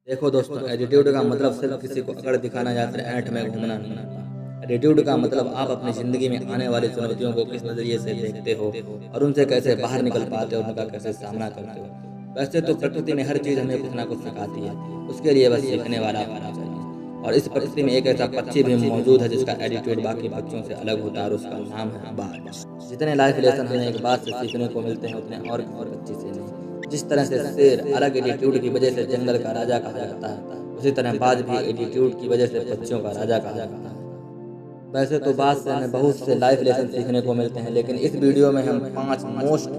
देखो दोस्तों, एटीट्यूड का मतलब सिर्फ किसी को अकड़ दिखाना या फिर ऐंठ में घूमना नहीं होता। एटीट्यूड का मतलब आप अपनी जिंदगी में आने वाली चुनौतियों को किस नजरिए से देखते हो और उनसे कैसे बाहर निकल पाते हो और उनका कैसे सामना करते हो। वैसे तो प्रकृति में हर चीज हमें कुछ ना कुछ सिखाती है, उसके लिए बस सीखने वाला होना चाहिए। और इस प्रकृति में एक ऐसा पक्षी भी मौजूद है जिसका एटीट्यूड बाकी पक्षियों से अलग होता है और उसका नाम है बाज। जितने लाइफ लेसन हमें एक बात से सीखने को मिलते हैं उतने और पक्षी से नहीं। जिस तरह से शेर अलग एटीट्यूड की वजह से जंगल का राजा कहा जाता है, उसी तरह बाज भी एटीट्यूड की वजह से पक्षियों का राजा कहा जाता है। वैसे तो बाज से हमें बहुत से लाइफ लेसन सीखने को मिलते हैं, लेकिन इस वीडियो में हम 5 मोस्ट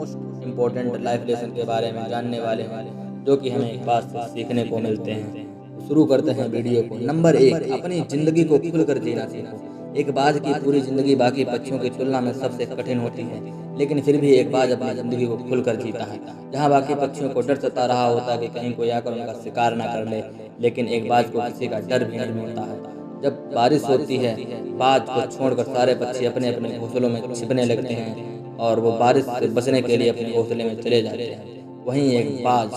इम्पोर्टेंट लाइफ लेसन के बारे में जानने वाले हैं जो कि हमें एक बात से सीखने को मिलते हैं। तो शुरू करते हैं वीडियो को। नंबर 1, अपनी जिंदगी को खुलकर जीना सीखो। एक बाज की पूरी जिंदगी बाकी पक्षियों की तुलना में सबसे कठिन होती है, लेकिन फिर भी एक बाज अपनी जिंदगी को खुलकर जीता है। जहाँ बाकी पक्षियों को डर सता रहा होता है कि कहीं कोई आकर उनका शिकार ना कर ले, लेकिन एक बाज को किसी का डर भी नहीं होता है। जब बारिश होती है, बाज को छोड़कर सारे पक्षी अपने अपने घोंसलों में छिपने लगते हैं और वो बारिश से बचने के लिए अपने घोंसले में चले जाते हैं। वहीं एक बाज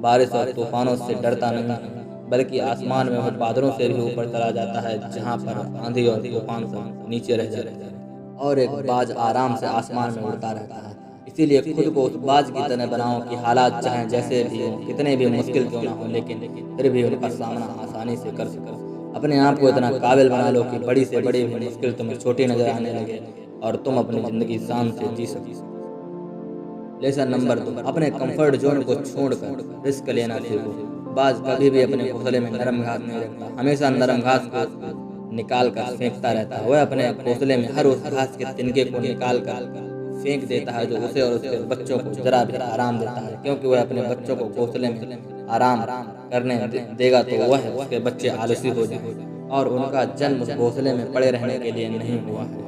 बारिश और तूफानों से डरता नहीं, बल्कि आसमान में वो बादलों से भी ऊपर चला जाता है, जहाँ पर आंधी और तूफान सब नीचे रह जाते हैं। और एक बाज आराम से आसमान में उड़ता रहता है। इसीलिए खुद को उस बाज की तरह बनाओ कि हालात चाहे जैसे भी हो, कितने भी मुश्किल क्यों ना हो, लेकिन फिर भी उनका सामना आसानी से कर सको। अपने आप को इतना काबिल बना लो कि बड़ी से बड़ी भी मुश्किल तुम्हें छोटी नजर आने लगे और तुम अपनी जिंदगी शान से जी सको। लेसन नंबर 2, अपने कंफर्ट जोन को छोड़कर रिस्क लेना सीखो। बाज कभी भी अपने घोंसले में नरम घास नहीं रखता, हमेशा नरम घास को निकाल कर फेंकता रहता है। वह अपने घोंसले में हर उस घास के तिनके को निकाल कर फेंक देता है जो उसे और उसके बच्चों को जरा भी आराम देता है, क्योंकि वह अपने बच्चों को घोंसले में आराम करने देगा तो वह उसके बच्चे आलसी हो जाएंगे और उनका जन्म उस घोंसले में पड़े रहने के लिए नहीं हुआ है।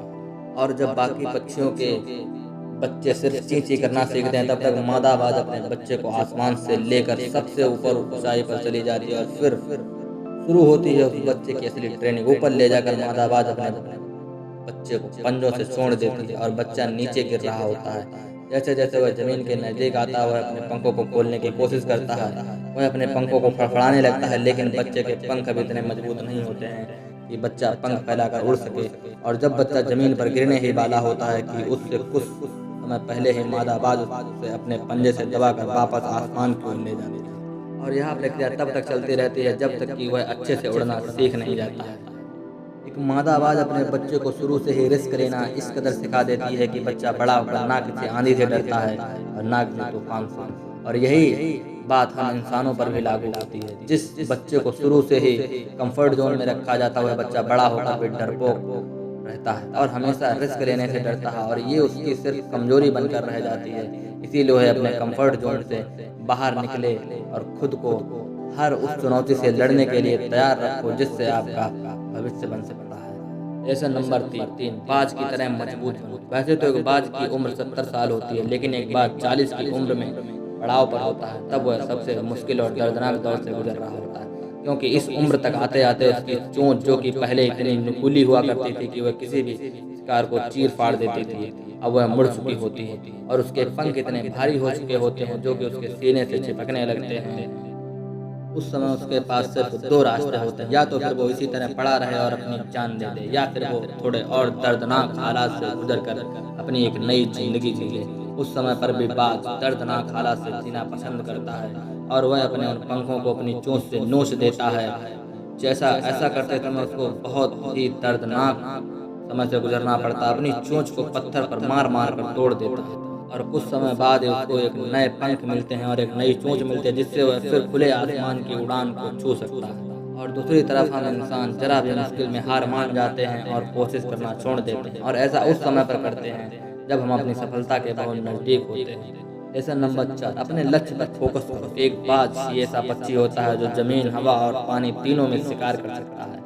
और जब बाकी पक्षियों के बच्चे सिर्फ ची ची करना सीखते हैं, तब तक मादा बाज अपने बच्चे को आसमान से लेकर सबसे ऊपर ऊंचाई पर चली जाती है और फिर शुरू होती है उस बच्चे की असली ट्रेनिंग। ऊपर ले जाकर मादा बाज अपने बच्चे को पंजों से छोड़ देती है और बच्चा नीचे गिर रहा होता है। जैसे जैसे वह जमीन के नजदीक आता है, वह अपने पंखों को खोलने की कोशिश करता है। वह अपने पंखों को फड़फड़ाने लगता है, लेकिन बच्चे के पंख अभी इतने मजबूत नहीं होते हैं कि बच्चा पंख फैलाकर उड़ सके। और जब बच्चा जमीन पर गिरने ही वाला होता है कि उससे कुछ समय पहले ही मादा बाज उसे अपने पंजे से दबाकर वापस आसमान की ओर ले जाती है। और यह प्रक्रिया तब तक चलती रहती है जब तक कि वह अच्छे से उड़ना सीख नहीं जाता है। एक मादा बाज अपने बच्चे को शुरू से ही रिस्क लेना इस कदर सिखा देती है कि बच्चा बड़ा होकर ना किसी आंधी से डरता है और ना किसी तूफान से। और यही बात हम इंसानों पर भी लागू होती है। जिस बच्चे को शुरू से ही कंफर्ट जोन में रखा जाता है, वह बच्चा बड़ा होकर भी डरपोक रहता है और हमेशा रिस्क लेने से डरता है, और ये उसकी सिर्फ कमजोरी बनकर रह जाती है। इसीलिए वह अपने कंफर्ट जोन से बाहर निकले और खुद को हर उस चुनौती से लड़ने के लिए तैयार रखो जिससे आपका भविष्य बन सकता है। लेसन नंबर 3, बाज की तरह मजबूत बनो। वैसे तो एक बाज की उम्र 70 साल होती है, लेकिन एक बाज 40 की उम्र में पड़ाव पर होता है। तब वह सबसे मुश्किल और दर्दनाक दौर से गुजर रहा होता है, क्योंकि इस उम्र तक आते आते उसकी चोंच, जो कि पहले इतनी नुकीली हुआ करती थी कि वह किसी भी शिकार को चीर फाड़ देती थी, अब वह मुड़ चुकी होती है। और उसके पंख इतने भारी हो चुके होते हैं जो कि उसके सीने से चिपकने लगते हैं। उस समय उसके पास सिर्फ 2 रास्ते होते हैं, या तो फिर वो इसी तरह पड़ा रहे और अपनी जान दे दे, या फिर वो थोड़े और दर्दनाक हालात से गुजर कर अपनी एक नई जिंदगी जी ले। उस समय पर भी बाज दर्दनाक हालात से जीना पसंद करता है और वह अपने उन पंखों को अपनी चोंच से नोच देता है। जैसा ऐसा करते समय उसको बहुत ही दर्दनाक समय से गुजरना पड़ता है। अपनी चोंच को पत्थर पर मार मार कर तोड़ देता है और कुछ समय बाद उसको एक नए पंख मिलते हैं और एक नई चोंच मिलती है, जिससे वह फिर खुले आसमान की उड़ान को छू सकता है। और दूसरी तरफ हम इंसान जरा भी मुश्किल में हार मान जाते हैं और कोशिश करना छोड़ देते हैं, और ऐसा उस समय पर करते हैं जब हम अपनी सफलता के बहुत नजदीक होते हैं। लेसन नंबर 4, अपने लक्ष्य पर फोकस करो। एक बाज ही ऐसा पक्षी होता है जो जमीन, हवा और पानी तीनों में शिकार कर सकता है,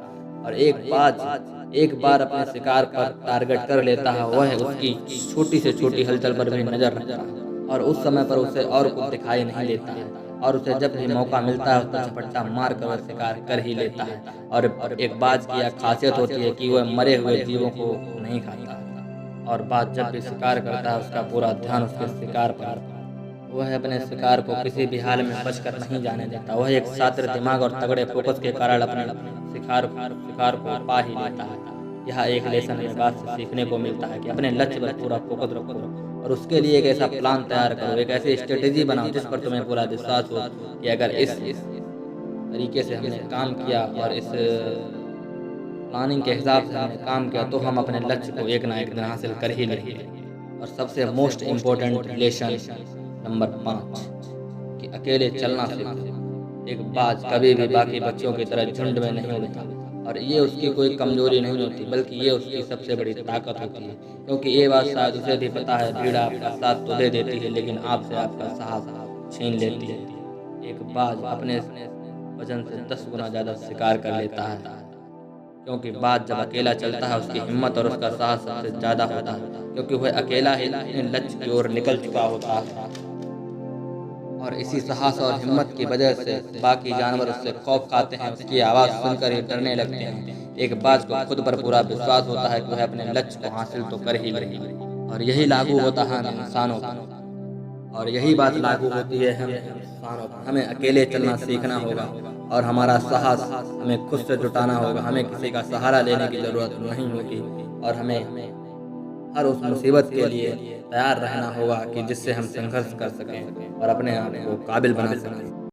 और एक बाज एक बार अपने शिकार पर टारगेट कर लेता है, वह उसकी छोटी से छोटी हलचल पर भी नजर रखता है और उस समय पर उसे और कुछ दिखाई नहीं देता है, और उसे जब भी मौका मिलता है उसको झपट्टा मार कर वह शिकार कर ही लेता है। और एक बाज की यह खासियत होती है कि वह मरे हुए जीवों को नहीं खाता, और बाज जब भी शिकार करता है उसका पूरा ध्यान उसके शिकार पर वह अपने शिकार को किसी भी हाल में बचकर नहीं जाने देता। वह एक शातिर दिमाग और तगड़े फोकस के कारण अपने शिकार को पा ही लेता है। यह एक लेसन में बात से सीखने को मिलता है कि अपने लक्ष्य पर पूरा फोकस रखो और उसके लिए एक ऐसा प्लान तैयार करो, एक ऐसी स्ट्रेटेजी बनाओ जिस पर तुम्हें पूरा विश्वास हो कि अगर इस तरीके से हमने काम किया और इस प्लानिंग के हिसाब से हमने काम किया तो हम अपने लक्ष्य को एक ना एक दिन हासिल कर ही लेंगे। और सबसे मोस्ट इम्पोर्टेंट लेसन नंबर 5 कि अकेले चलना सीखो। एक बाज कभी भी बाकी बच्चों की तरह झुंड में नहीं उड़ता और ये उसकी कोई कमजोरी नहीं होती, बल्कि ये उसकी सबसे बड़ी ताकत होती है। क्योंकि ये बात शायद उसे भी पता है, भीड़ आपका साथ तो दे देती है लेकिन आपसे आपका साहस छीन लेती है। एक बाज अपने वजन से 10 गुना ज्यादा शिकार कर लेता है, क्योंकि बाज जब अकेला चलता है उसकी हिम्मत और उसका साहस सबसे ज्यादा होता है, क्योंकि वह अकेला ही अपने लक्ष्य की ओर निकल चुका होता है। और इसी साहस और हिम्मत की वजह से बाकी जानवर उससे खौफ खाते हैं, उसकी आवाज़ सुनकर ही डरने लगते हैं। एक बाज को खुद पर पूरा विश्वास होता है कि वह अपने लक्ष्य को हासिल तो कर ही लेगी। और यही लागू होता है हम इंसानों पर, और यही बात लागू होती है हम इंसानों पर। हमें अकेले चलना सीखना होगा और हमारा साहस हमें खुद से जुटाना होगा। हमें किसी का सहारा लेने की ज़रूरत नहीं होगी और हमें हर उस मुसीबत के लिए तैयार रहना होगा कि जिससे हम संघर्ष कर सकें और अपने आप को काबिल बना सकें।